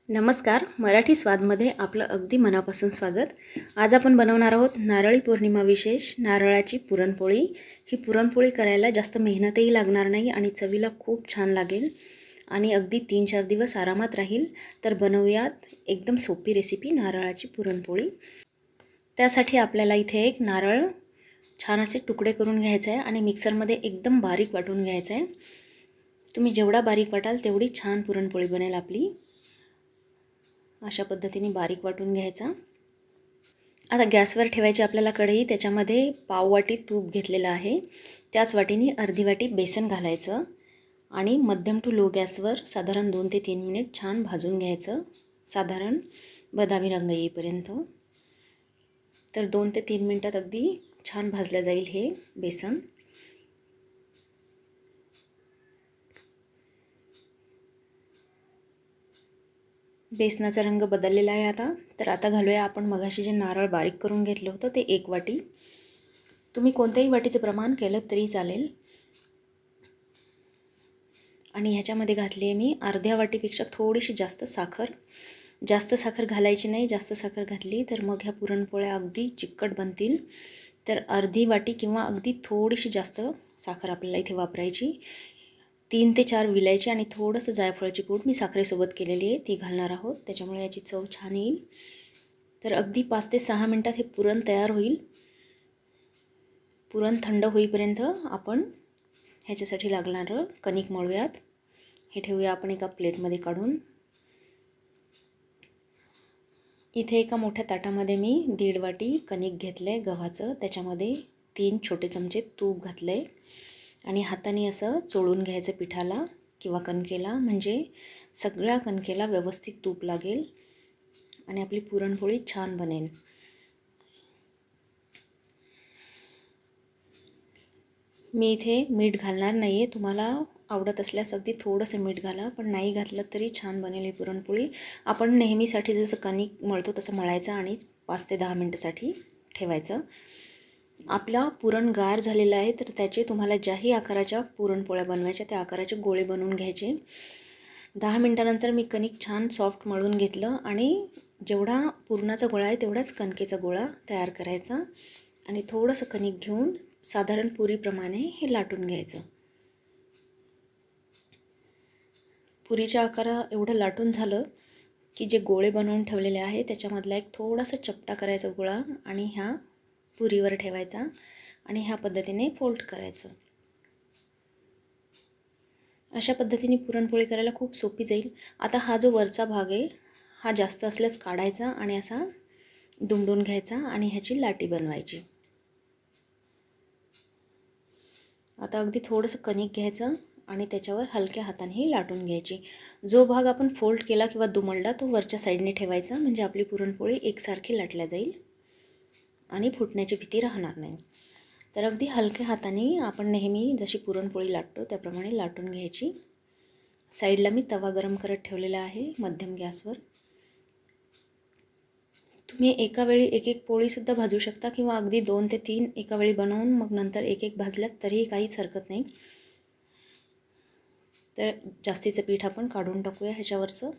नमस्कार. मराठी स्वादमध्ये आपलं अगदी मनापासून स्वागत. आज आपण बनवणार आहोत नारळी पौर्णिमा विशेष नारळाची पुरणपोळी. ही पुरणपोळी करायला जास्त मेहनतही लागणार नाही आणि चवीला खूप छान लागेल आणि अगदी 3-4 दिवस आरामात राहील. तर बनवूयात एकदम सोपी रेसिपी नारळाची पुरणपोळी. त्यासाठी आपल्याला इथे एक नारळ छान असे तुकडे करून घ्यायचे आहे आणि मिक्सरमध्ये एकदम बारीक वाटून घ्यायचं आहे. तुम्ही जेवढा बारीक वाटाल तेवढी छान पुरणपोळी बनेल आपली. अशा पद्धतीने बारीक वाटून घ्यायचा. आता गॅसवर ठेवायची आपल्याला कढई. त्याच्यामध्ये पाव वाटी तूप घेतलेलं आहे. त्याच वाटीने अर्धी वाटी बेसन घालायचं आणि मध्यम टू लो गॅसवर साधारण 2 ते 3 मिनिट छान भाजून घ्यायचं, साधारण बदामी रंग येईपर्यंत. तर 2 ते 3 मिनिटात अगदी छान भाजलं जाईल हे बेसन. बेसनाचा रंग बदललेला आहे आता. तर आता घालूया आपण मगाशी जे नारळ बारीक करून घेतलं होतं ते 1 वाटी. तुम्ही कोणत्याही वाटीचं प्रमाण केलं तरी चालेल. आणि ह्याच्यामध्ये घातली आहे मी अर्ध्या वाटीपेक्षा थोडीशी जास्त साखर. जास्त साखर घालायची नाही. जास्त साखर घातली तर मग ह्या पुरणपोळ्या अगदी चिकट बनतील. तर अर्धी वाटी किंवा अगदी थोडीशी जास्त साखर आपल्याला इथे वापरायची. 3 ते 4 विलायची आणि थोडंसं जायफळाची पूड मी साखरेसोबत केलेली आहे ती घालणार आहोत. त्याच्यामुळे याची चव छान येईल. तर अगदी 5 ते 6 मिनिटात हे पुरण तयार होईल. पुरण थंड होईपर्यंत आपण ह्याच्यासाठी लागणारं कणिक मळूयात. हे ठेवूया आपण एका प्लेटमध्ये काढून. इथे एका मोठ्या ताटामध्ये मी 1.5 वाटी कणिक घेतले गव्हाचं. त्याच्यामध्ये 3 छोटे चमचे तूप घातले आणि हाताने असं चोळून घ्यायचं पिठाला किंवा कणकेला, म्हणजे सगळ्या कणकेला व्यवस्थित तूप लागेल आणि आपली पुरणपोळी छान बनेल. मी इथे मीठ घालणार नाही आहे. तुम्हाला आवडत असल्यास अगदी थोडंसं मीठ घाला, पण नाही घातलं तरी छान बनेल ही पुरणपोळी. आपण नेहमीसाठी जसं कणिक मळतो तसं मळायचं आणि 5 ते 10 मिनिटासाठी ठेवायचं. आपला पुरण गार झालेला आहे. तर त्याचे तुम्हाला ज्याही आकाराच्या पुरणपोळ्या बनवायच्या त्या आकाराचे गोळे बनवून घ्यायचे. 10 मिनिटानंतर मी कणिक छान सॉफ्ट मळून घेतलं आणि जेवढा पुरणाचा गोळा आहे तेवढाच कणकेचा गोळा तयार करायचा आणि थोडंसं कणिक घेऊन साधारण पुरीप्रमाणे हे लाटून घ्यायचं. पुरीच्या आकारा एवढं लाटून झालं की जे गोळे बनवून ठेवलेले आहे त्याच्यामधला एक थोडासा चपटा करायचा गोळा आणि ह्या पुरीवर ठेवायचा आणि ह्या पद्धतीने फोल्ड करायचं. अशा पद्धतीने पुरणपोळी करायला खूप सोपी जाईल. आता हा जो वरचा भाग आहे हा जास्त असल्यास काढायचा आणि असा दुमडून घ्यायचा आणि ह्याची लाटी बनवायची. आता अगदी थोडंसं कणिक घ्यायचं आणि त्याच्यावर हलक्या हातानेही लाटून घ्यायची. जो भाग आपण फोल्ड केला किंवा दुमडला तो वरच्या साईडने ठेवायचा, म्हणजे आपली पुरणपोळी एकसारखी लाटल्या जाईल आणि फुटण्याची भीती राहणार नाही. तर अगदी हलक्या हाताने आपण नेहमी जशी पुरणपोळी लाटतो त्याप्रमाणे लाटून घ्यायची. साईडला मी तवा गरम करत ठेवलेला आहे मध्यम गॅसवर. तुम्ही एका वेळी एक एक पोळीसुद्धा भाजू शकता किंवा अगदी 2 ते 3 एका वेळी बनवून मग नंतर एक एक भाजल्यात तरीही काहीच हरकत नाही. तर जास्तीचं पीठ आपण काढून टाकूया ह्याच्यावरचं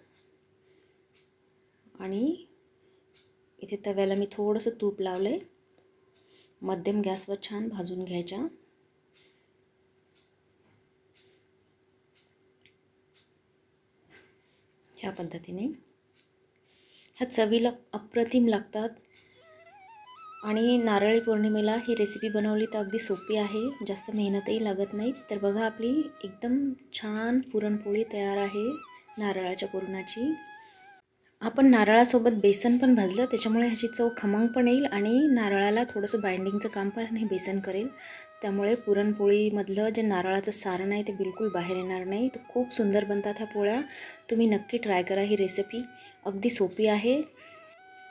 आणि इथे तव्याला मी थोडंसं तूप लावलं आहे. मध्यम गॅसवर छान भाजून घ्यायच्या. ह्या पद्धतीने ह्या चवीला अप्रतिम लागतात आणि नारळी पौर्णिमेला ही रेसिपी बनवली तर अगदी सोपी आहे. जास्त मेहनतही लागत नाही. तर बघा आपली एकदम छान पुरणपोळी तयार आहे नारळाच्या पुरणाची. आपण नारळासोबत बेसन पण भाजलं त्याच्यामुळे ह्याची चव खमंग पण येईल आणि नारळाला थोडंसं बाइंडिंगचं काम पण हे बेसन करेल. त्यामुळे पुरणपोळीमधलं जे नारळाचं सारण आहे ते बिलकुल बाहेर येणार नाही. तर खूप सुंदर बनतात ह्या पोळ्या. तुम्ही नक्की ट्राय करा ही रेसिपी. अगदी सोपी आहे.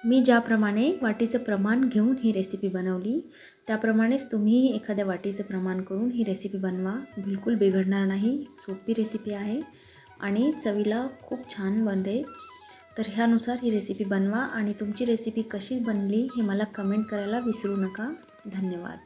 मी ज्याप्रमाणे वाटीचं प्रमाण घेऊन ही रेसिपी बनवली त्याप्रमाणेच तुम्ही एखाद्या वाटीचं प्रमाण करून ही रेसिपी बनवा. बिलकुल बिघडणार नाही. सोपी रेसिपी आहे आणि चवीला खूप छान बनते. तर ह्यानुसार ही रेसिपी बनवा आणि तुमची रेसिपी कशी बनली हे मला कमेंट करायला विसरू नका. धन्यवाद.